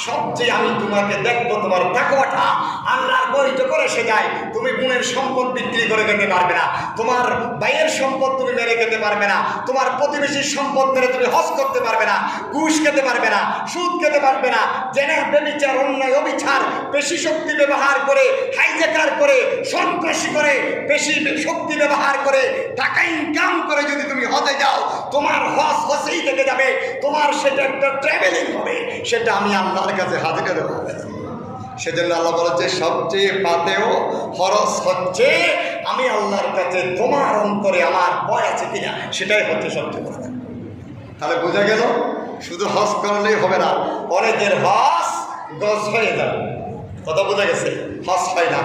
সবচেয়ে আমি তোমাকে দেখবো তোমার তাকওয়াটা। আল্লাহর বৈধ করে সে যায়, তুমি বোনের সম্পদ বিক্রি করে খেতে পারবে না, তোমার ভাইয়ের সম্পদ তুমি মেরে খেতে পারবে না, তোমার প্রতিবেশীর সম্পদ মেরে তুমি হজ করতে পারবে না, ঘুষ খেতে পারবে না, সুদ খেতে পারবে না, জেনা ব্যভিচার অন্যায় অবিচার পেশি শক্তি ব্যবহার করে, হাইজ্যাকার করে, সন্ত্রাসী করে, পেশি শক্তি ব্যবহার করে, টাকা ইনকাম করে যদি তুমি হজে যাও, তোমার হজ হজেই থেকে যাবে, তোমার সেটা একটা ট্রাভেলিং হবে, সেটা আমি আল্লাহর কাছে হাজিরা দেবো। সেজন্য আল্লাহ বলেছে, সবচেয়ে পাতেও খরচ হচ্ছে আমি আল্লাহর কাছে তোমার অন্তরে আমার ভয় আছে কিনা, সেটাই হচ্ছে সবচেয়ে বড়। তাহলে বোঝা গেল, শুধু হজ করলেই হবে না, অনেকের হজ গজ হয়ে যাবে। কথা বোঝা গেছে? হজ হয় না,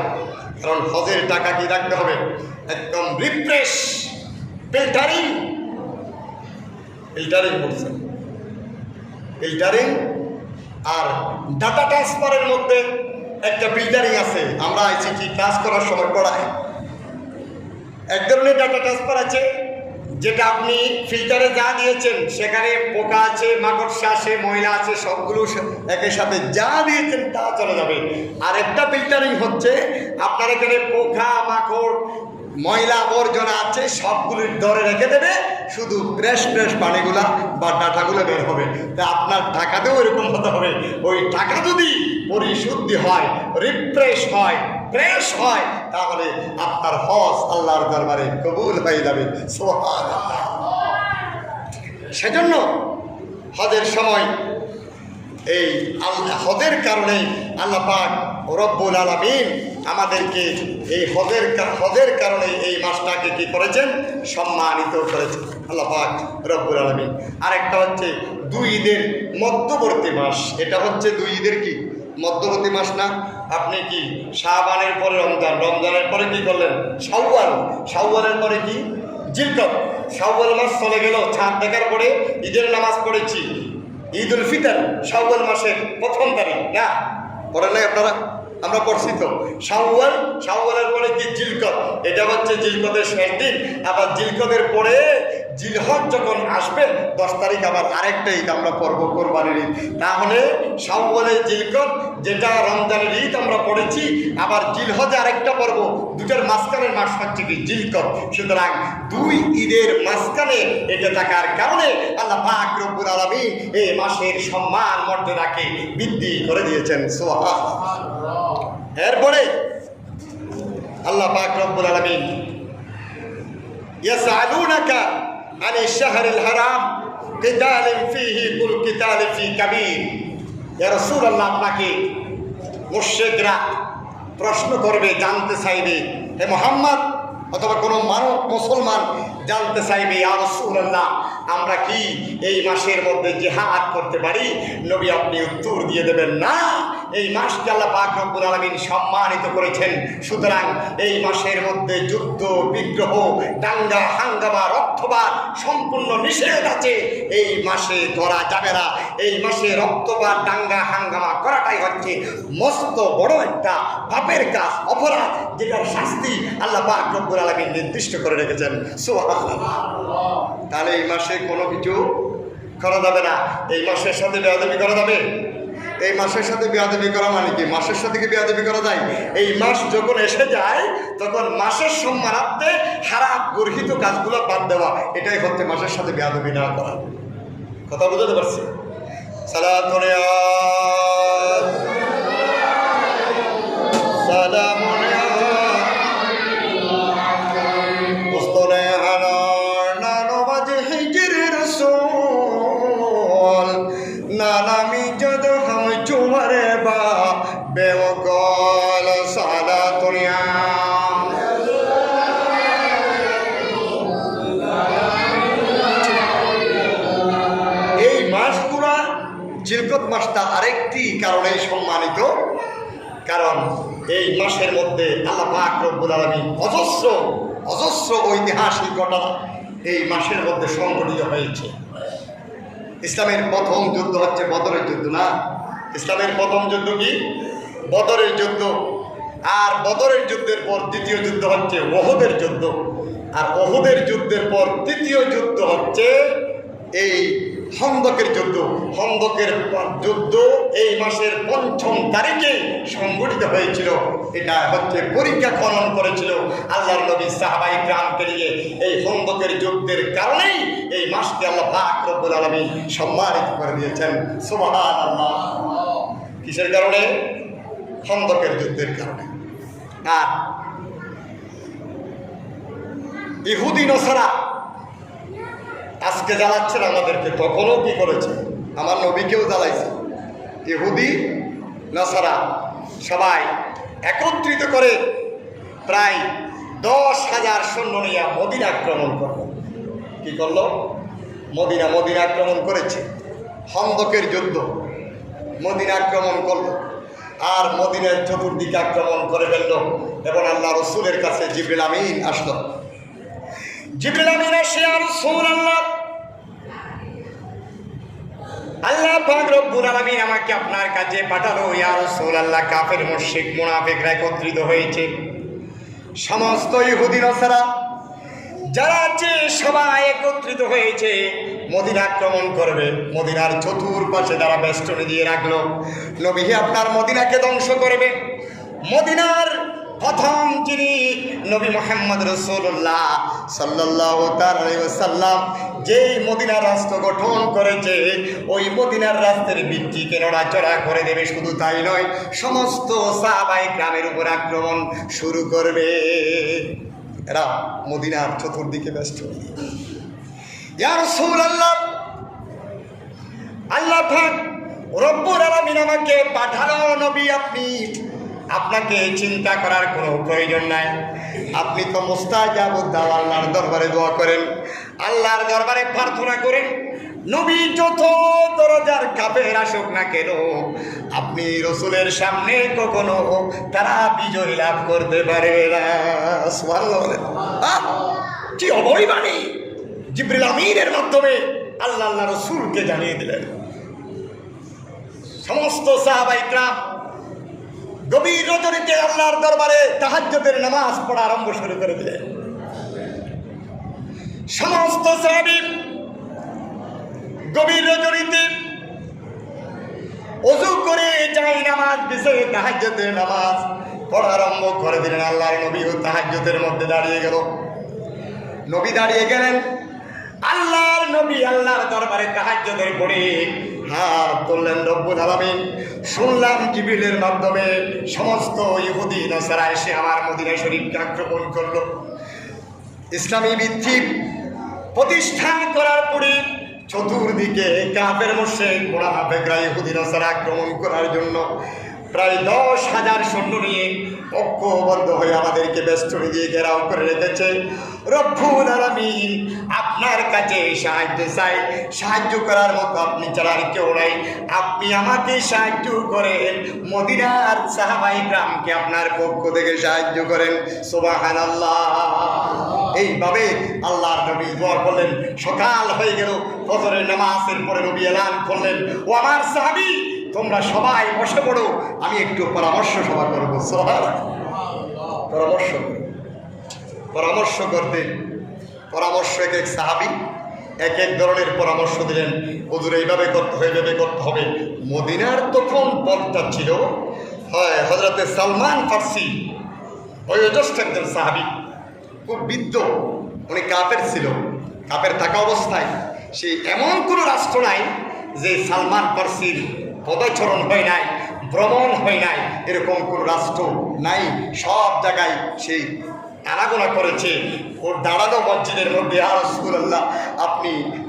কারণ হজের টাকা কি রাখতে হবে? একদম রিফ্রেশ, ফিল্টারিং করছে, ফিল্টারিং আর ডাটা ট্রান্সফারের মধ্যে একটা ফিল্টারিং আছে। আমরা আইসিটি ক্লাস করার সময় পড়াই, এক ধরনের ডাটা ট্রান্সফার আছে, যেটা আপনি ফিল্টারে যা দিয়েছেন সেখানে পোকা আছে, মাকড়সা আছে, ময়লা আছে, সবগুলো একের সাথে যা দিয়েছেন তা চলে যাবে। আর একটা ফিল্টারিং হচ্ছে আপনার এখানে পোকা মাকড় ময়লা আবর্জনা আছে সবগুলির দরে রেখে দেবে, শুধু ফ্রেশ পানিগুলা বা ডাটাগুলো বের হবে। তা আপনার টাকাতেও এরকম হতে হবে। ওই টাকা যদি পরিশুদ্ধি হয়, রিফ্রেশ হয়, ফ্রেশ হয়, তাহলে আপনার হজ আল্লাহর দরবারে কবুল হয়ে যাবে। সুবহানাল্লাহ। সেজন্য হজের সময় এই হজের কারণে আল্লাহ পাক রব্বুল আলামিন আমাদেরকে এই হজের কারণে এই মাসটাকে কি করেছেন? সম্মানিত করেছেন আল্লাহ পাক রব্বুল আলামিন। আরেকটা হচ্ছে দুই ঈদের মধ্যবর্তী মাস। এটা হচ্ছে দুই ঈদের কি মধ্যবর্তী মাস না? আপনি কি শাবানের পরে রমজান, রমজানের পরে কি করলেন? শাওয়াল, শাওয়ালের পরে কি জিলকদ। শাওয়াল মাস চলে গেল, চাঁদ দেখার পরে ঈদের নামাজ পড়েছি, ঈদ উল ফিতর শাওয়াল মাসের 1ম তারিখ না? পড়েন নাই আপনারা? আমরা পড়ছি তো। শাওয়াল, শাওয়ালের পরে কি জিলকদ, এটা হচ্ছে জিলকদের শেষ দিন। আবার জিলকদের পরে জিলহজ যখন আসবে 10 তারিখ আবার আরেকটা ঈদ আমরা পড়ব, কোরবানির ঈদ। তাহলে শাওয়ালের জিলকদ যেটা রমজানের ঈদ আমরা পড়েছি, আবার জিলহজে আরেকটা পর্ব, দুটার মাঝখানের মাস হচ্ছে কি জিলকদ। সুতরাং দুই ঈদের মাঝখানে এটা থাকার কারণে আল্লাহ পাক রব্বুল আলামিন এই মাসের সম্মান মর্যাদাকে বৃদ্ধি করে দিয়েছেন। সুবহানাল্লাহ। এরপরে আল্লাহ পাক রব্বুল আলামিন ইয়াসআলুনাকা আনিশ শাহরিল হারাম কিতালিন ফীহি কুল কিতাল ফী কাবীর। ইয়া রাসূলুল্লাহ, আপনাকে মুশরিকরা প্রশ্ন করবে, জানতে চাইবে, হে মুহাম্মদ অথবা কোনো মানব মুসলমান জানতে চাইবে, ইয়া রাসূলুল্লাহ আমরা কি এই মাসের মধ্যে জিহাদ করতে পারি? নবী আপনি উত্তর দিয়ে দেবেন, না, এই মাসকে আল্লাহ পাক রব্বুল আলামিন সম্মানিত করেছেন। সুতরাং এই মাসের মধ্যে যুদ্ধ বিগ্রহ দাঙ্গা হাঙ্গামা রক্তপাত সম্পূর্ণ নিষেধ আছে। এই মাসে করা যাবে না। এই মাসে রক্তপাত দাঙ্গা হাঙ্গামা করাটাই হচ্ছে মস্ত বড় একটা পাপের কাজ, অপরাধ, যেটার শাস্তি আল্লাহ পাক রব্বুল আলামিন নির্দিষ্ট করে রেখেছেন। সুবহানাল্লাহ। তাহলে এই মাসে কোনো কিছু করা যাবে না। এই মাসের সাথে বেয়াদবি করা যাবে? এই মাসের সাথে বেয়াদবি করা মানে কি? মাসের সাথে কি বেয়াদবি করা যায়? এই মাস যখন এসে যায় তখন মাসের সম্মানার্থে হারাম গর্হিত কাজগুলো বাদ দেওয়া, এটাই হচ্ছে মাসের সাথে বেয়াদবি না করা। কথা বুঝতে পারছি? সালাতুন সালামুন নানামি যদ হাম চুমারে বা বেমকল সালাতুনিয়া। এই মাসগুলা জিলকদ মাসটা আরেকটি কারণে সম্মানিত, কারণ এই মাসের মধ্যে আল্লাহ পাক রব্বুল আলামিন অজস্র ঐতিহাসিক ঘটনা এই মাসের মধ্যে সংঘটিত হয়েছে। ইসলামের প্রথম যুদ্ধ হচ্ছে বদরের যুদ্ধ না? ইসলামের প্রথম যুদ্ধ কি? বদরের যুদ্ধ। আর বদরের যুদ্ধের পর দ্বিতীয় যুদ্ধ হচ্ছে ওহদের যুদ্ধ। আর ওহদের যুদ্ধের পর তৃতীয় যুদ্ধ হচ্ছে এই খন্দকের যুদ্ধ। খন্দকের যুদ্ধ এই মাসের 5ম তারিখে সংঘটিত হয়েছিল। এটা হচ্ছে পরীক্ষা খনন করেছিল আল্লাহর নবী সাহাবায়ে কিরামকে নিয়ে। এই খন্দকের যুদ্ধের কারণেই এই মাসকে আল্লাহ পাক রব্বুল আলামিন সম্মানিত করে দিয়েছেন। সুবহানাল্লাহ। কিসের কারণে? খন্দকের যুদ্ধের কারণে। আর ইহুদি নসারা আজকে জ্বালাচ্ছেন আমাদেরকে, তখনও কি করেছে? আমার নবীকেও জ্বালাইছে। ইহুদি নাসারা সবাই একত্রিত করে প্রায় 10,000 সৈন্য নিয়ে মদিনা আক্রমণ করল। কি করলো? মদিনা আক্রমণ করেছে। খন্দকের যুদ্ধ, মদিনা আক্রমণ করলো। আর মদিনার চতুর্দিকে আক্রমণ করে ফেললো। এবং আল্লাহ রসুলের কাছে জিবরিল আমিন আসলো। জিবরিল আমিন এসে ইয়া রাসূলুল্লাহ, আল্লাহ পাক রব্বুল আলামিন আমাকে আপনার কাছে পাঠালো। ইয়া রাসূলুল্লাহ, কাফের মুশরিক মুনাফিকরা একত্রিত হয়েছে। সমস্ত ইহুদি নাসারা যারা আছে সবাই একত্রিত হয়েছে মদিনা আক্রমণ করবে। মদিনার চতুর্পাশে তারা বেষ্টনী দিয়ে রাখলো, নবী আপনার মদিনাকে ধ্বংস করবে। মদিনার প্রথম যিনি নবী মুহাম্মদ রাসূলুল্লাহ সাল্লাল্লাহু আলাইহি ওয়াসাল্লাম যেই মদিনার রাষ্ট্র গঠন করেছে, ওই মদিনার রাষ্ট্রের ভিত্তিকে নড়াচড়া করে দেবে। শুধু তাই নয়, সমস্ত সাহাবায়ে গ্রামের উপর আক্রমণ শুরু করবে। এরা মদিনার চতুর্দিকে ব্যস্ত। ইয়া রাসূলুল্লাহ, আল্লাহ পাক রব্বুল আলামিন আমাকে পাঠানো নবী, আপনাকে চিন্তা করার কোনো প্রয়োজন নাই। আপনি তো মুস্তাজাবুদ দাওয়া, আল্লাহর দরবারে দোয়া করেন, আল্লাহর দরবারে প্রার্থনা করেন। নবী যত দরজার কাফের আসুক না কেন, আপনি রসুলের সামনে কখনো তারা বিজয় লাভ করতে পারবে না। সুবহানাল্লাহ, কি অভয় বাণী জিবরিল আমিনের মাধ্যমে আল্লাহ রসুলকে জানিয়ে দিলেন। সমস্ত সাহাবায়ে কিরাম গভীর রজনীতে আল্লাহর দরবারে তাহাজ্জুদের নামাজ পড়া আরম্ভ শুরু করে দিলেন। সমস্ত সাহাবী গভীর রজনীতে ওযু করে যাই নামাজ বিছে তাহাজ্জুদের নামাজ পড়া আরম্ভ করে দিলেন। আল্লাহর নবীও তাহাজ্জুদের মধ্যে দাঁড়িয়ে গেল। নবী দাঁড়িয়ে গেলেন, আল্লাহর নবী আল্লাহর দরবারে তাহাজ্জুদের পড়ে হাত তুললেন। রব্বুল আলামিন, শুনলাম জিবরিলের মাধ্যমে সমস্ত ইহুদি নাসারা এসে আমার মদিনা শরীফকে আক্রমণ করলো। ইসলামী ভিত্তি প্রতিষ্ঠা করার পরে চতুর্দিকে কাফের মুশরিক মুনাফিকরা ইহুদি নাসারা আক্রমণ করার জন্য প্রায় 10,000 সৈন্য নিয়ে ঐক্যবদ্ধ হয়ে আমাদেরকে বেষ্টনী দিয়ে ঘেরাও করে রেখেছে। রব্বুল আলামিন, আপনার কাছে সাহায্য চাই, সাহায্য করার মতো আপনি ছাড়া আর কেউ নাই। আপনি আমাকে সাহায্য করেন, মদিনার সাহাবায়ে কিরামকে আপনার পক্ষ থেকে সাহায্য করেন। সুবহানাল্লাহ। এইভাবে আল্লাহর নবী দোয়া করলেন। সকাল হয়ে গেল, ফজরের নামাজের পরে নবী এলান করলেন, ও আমার সাহাবী, তোমরা সবাই বসে পড়ো, আমি একটু পরামর্শ সভা করবো। পরামর্শ করতে পরামর্শ এক এক সাহাবী এক এক ধরনের পরামর্শ দিলেন। হুজুর এইভাবে করতে হবে, এইভাবে করতে হবে। মদিনার তখন পথটা ছিল, হয় হযরতে সালমান ফারসি, বয়োজ্যেষ্ঠ একজন সাহাবী, খুব বৃদ্ধ, উনি কাফের ছিল। কাফের থাকা অবস্থায় সে এমন কোনো রাষ্ট্র নাই যে সালমান ফারসির পদচরণ হয় নাই, ভ্রমণ হয় নাই, এরকম কোনো রাষ্ট্র নাই। সব জায়গায় সেই আনাগোনা করেছে। ওর দাঁড়ানো মসজিদের মধ্যে, ইয়া রাসূলুল্লাহ,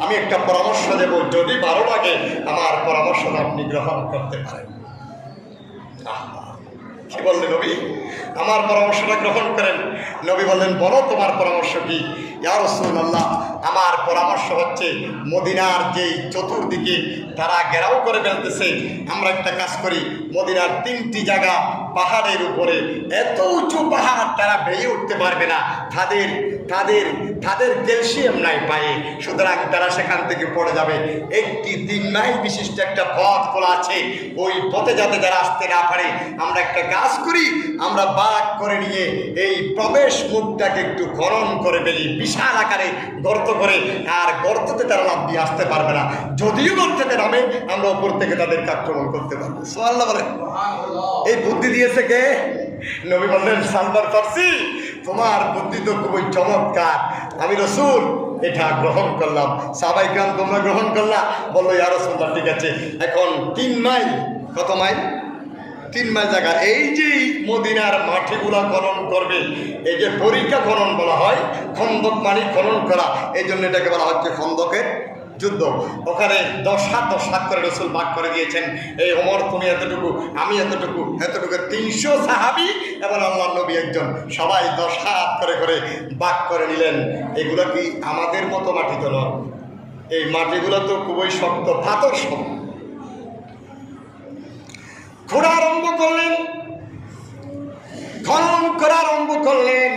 আমি একটা পরামর্শ দেব, যদি ভালো লাগে আমার পরামর্শটা আপনি গ্রহণ করতে পারেন। কি বললেন নবী? আমার পরামর্শটা গ্রহণ করেন। নবী বললেন, বলো তোমার পরামর্শ কি? ইয়া রাসূলুল্লাহ, আমার পরামর্শ হচ্ছে, মদিনার যেই চতুর্দিকে তারা ঘেরাও করে ফেলতেছে, আমরা একটা কাজ করি, মদিনার 3টি জায়গা পাহাড়ের উপরে, এত উঁচু পাহাড় তারা বেয়ে উঠতে পারবে না, তাদের ক্যালসিয়াম নাই পায়ে, সুতরাং তারা সেখান থেকে পড়ে যাবে। একটি 3 মাইল বিশিষ্ট একটা পথ খোলা আছে, ওই পথে যাতে যারা আসতে না পারে, আমরা একটা কাজ করি, আমরা বাঁক করে নিয়ে এই প্রবেশ মুখটাকে একটু খনন করে ফেলি, বিশাল আকারে গর্ত করে, আর গর্ততে তারা লাফ দিয়ে আসতে পারবে না। যদিও গর্ততে নামে, আমরা উপর থেকে তাদেরকে আক্রমণ করতে পারবো। সুবহানাল্লাহ বলেন। এই বুদ্ধি দিয়েছে কে? নবী বললেন, সালমান ফারসি, তোমার বুদ্ধি তো খুবই চমৎকার, আমি রাসূল এটা গ্রহণ করলাম। সাহাবায়ে কিরাম তোমরা গ্রহণ করলা? বললো, ইয়া রাসূলুল্লাহ, ঠিক আছে। এখন 3 মাইল, কত মাইল? 3 মাইল জায়গা, এই যে মদিনার মাটিগুলা খনন করবে, এই যে পরীক্ষা খনন বলা হয়, খন্দক মানে খনন করা, এই জন্য এটাকে বলা হচ্ছে খন্দকের যুদ্ধ। ওখানে 10 হাত করে রাসূল ভাগ করে দিয়েছেন। এই ওমর তুমি এতটুকু, আমি এতটুকু, 300 সাহাবী এবং আল্লাহর নবী একজন, সবাই 10 হাত করে ভাগ করে নিলেন। এগুলো কি আমাদের মতো মাটি তো নয়, এই মাটিগুলো তো খুবই শক্ত, পাথর শক্ত। খোঁড়া আরম্ভ করলেন, খনন করা আরম্ভ করলেন,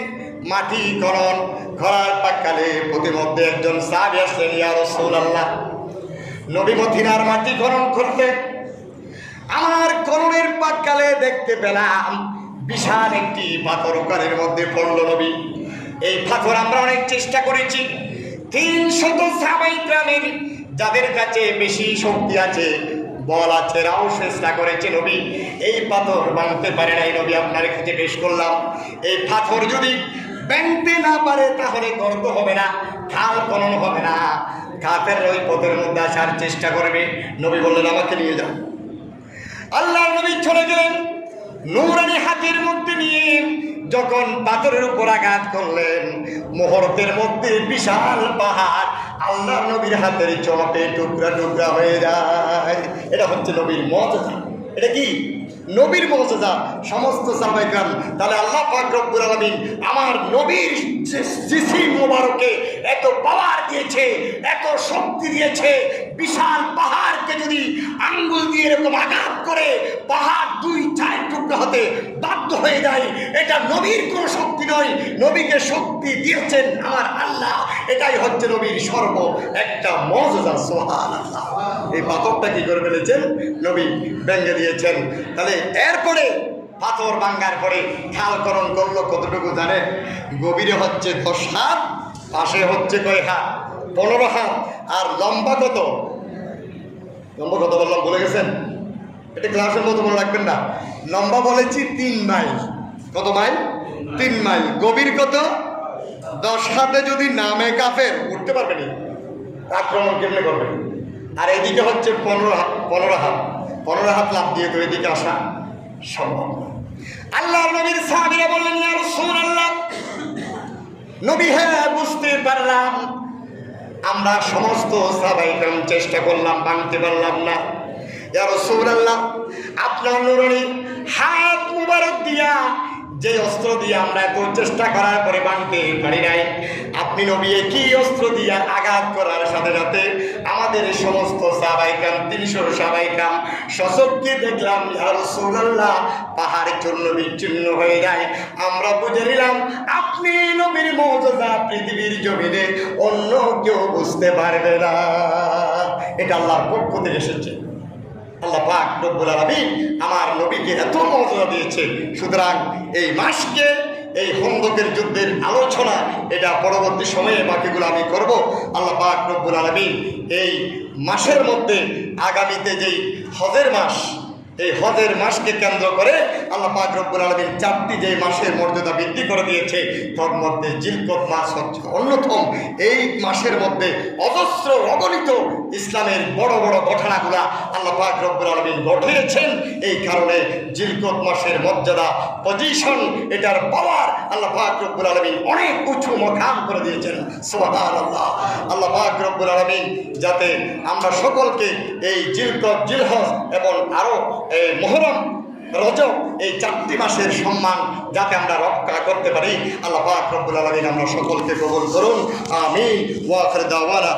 মাটি খনন করার পাককালে প্রতিমধ্যে একজন সাহাবী আসলেন, ইয়া রাসূলুল্লাহ, নবী মদিনার মাটি খনন করতে, আমার খননের পাককালে দেখতে পেলাম বিশাল একটি পাথর ওখানের মধ্যে পড়ল। নবী এই পাথর আমরা অনেক চেষ্টা করেছি, 300 সাহাবায়ে কেরামের যাদের কাছে বেশি শক্তি আছে, বল আছে, রাও চেষ্টা করেছে, নবী এই পাথর ভাঙতে পারে নাই। নবী আপনার কাছে পেশ করলাম, এই পাথর যদি ভাঙতে না পারে তাহলে গর্ত হবে না, খাল খনন হবে না, কাফের ওই পথের মধ্যে আসার চেষ্টা করবে। নবী বললেন আমাকে নিয়ে যাও। আল্লাহ নবী চলে গেলেন, নূরানি হাতের মধ্যে নিয়ে যখন পাথরের উপর আঘাত করলেন, মুহূর্তের মধ্যে বিশাল পাহাড় আল্লাহ নবীর হাতের চপে টুকরা টুকরা হয়ে যায়। এটা হচ্ছে নবীর মুজিজা। এটা কি নবীর মুজিজা? সমস্ত সাহাবায়ে কেরাম, তাহলে আল্লাহ পাক রব্বুল আলামিন আমার নবীর জিসিম মোবারকে এত পাওয়ার দিয়েছে, এত শক্তি দিয়েছে, বিশাল পাহাড়কে যদি আঙ্গুল দিয়ে এরকম আঘাত করে পাহাড় 2-4 টুকরা হতে বাধ্য হয়ে যায়। এটা নবীর কোনো শক্তি নয়, নবীকে শক্তি দিয়েছেন আমার আল্লাহ। এটাই হচ্ছে নবীর সর্ব একটা মুজিজা। সুবহানাল্লাহ। এই পাথরটা কি করে ফেলেছেন? নবী ভেঙে দিয়েছেন। তাহলে এরপরে পাথর ভাঙ্গার পরে খালকরণ করলো কতটুকু জানেন? গভীরে হচ্ছে 10 হাত, পাশে হচ্ছে কয় হাত? 15 হাত। আর লম্বা কত? লম্বা কত বললাম বলে গেছেন? এটা ক্লাসের মতো মনে রাখবেন না। লম্বা বলেছি 3 মাইল। কত মাইল? 3 মাইল। গভীর কত? 10 হাতে যদি নামে কাফের উঠতে পারবে না, আক্রমণ কেমনে করবে? আর এদিকে হচ্ছে 15 হাত। 15 হাত লাফ দিয়ে তো এদিকে আসা সম্ভব না। আল্লাহ নবীর সাহাবীরা বললেন, ইয়া রাসূলুল্লাহ, নবী হ্যাঁ বুঝতে পারলাম, আমরা সমস্ত সাহাবায়ে কেরাম চেষ্টা করলাম, ভাঙতে পারলাম না। ইয়া রাসূলুল্লাহ, আপনার নূরানি হাত মুবারক দিয়া, যে অস্ত্র দিয়ে আমরা এত চেষ্টা করার পরে ভাঙতে পারি নাই, আপনি নবী কি অস্ত্র দিয়ে আঘাত করার সাথে সাথে আমাদের সমস্ত সাহাবায়ে কেরাম 300 সাহাবায়ে কেরাম সশক্তি দেখলাম, ইয়া রাসূলুল্লাহ, পাহাড় চূর্ণ বিচ্ছিন্ন হয়ে যায়। আমরা বুঝে নিলাম আপনি নবীর মুজিজা পৃথিবীর জমিনে অন্য কেউ বুঝতে পারবে না। এটা আল্লাহর পক্ষ থেকে এসেছে। আল্লাহ পাক রব্বুল আলামিন আমার নবীকে এত মর্যাদা দিয়েছে। সুতরাং এই মাসকে, এই খন্দকের যুদ্ধের আলোচনা এটা পরবর্তী সময়ে বাকিগুলো আমি করব। আল্লাহ পাক রব্বুল আলামিন এই মাসের মধ্যে আগামীতে যেই হজের মাস, এই হজের মাসকে কেন্দ্র করে আল্লাহ পাক রব্বুল আলামিন 4টি যে মাসের মর্যাদা বৃদ্ধি করে দিয়েছে, তার মধ্যে জিলকদ মাস হচ্ছে অন্যতম। এই মাসের মধ্যে অজস্র অগণিত ইসলামের বড় বড় ঘটনাগুলা আল্লাহ পাক রব্বুল আলামিন ঘটিয়েছেন। এই কারণে জিলকদ মাসের মর্যাদা, পজিশন, এটার পাওয়ার আল্লাহ পাক রব্বুল আলামিন অনেক উঁচু মকাম করে দিয়েছেন। সুবহানাল্লাহ। আল্লাহ পাক রব্বুল আলামিন যাতে আমরা সকলকে এই জিলকদ, জিলহজ এবং আরো এই মুহররম, রজব, এই 4টি মাসের সম্মান যাতে আমরা রক্ষা করতে পারি, আল্লাহ পাক রব্বুল আলামিন আমরা সকলকে কবুল করুন। আমিন। ওয়া আখির দাওয়ানা।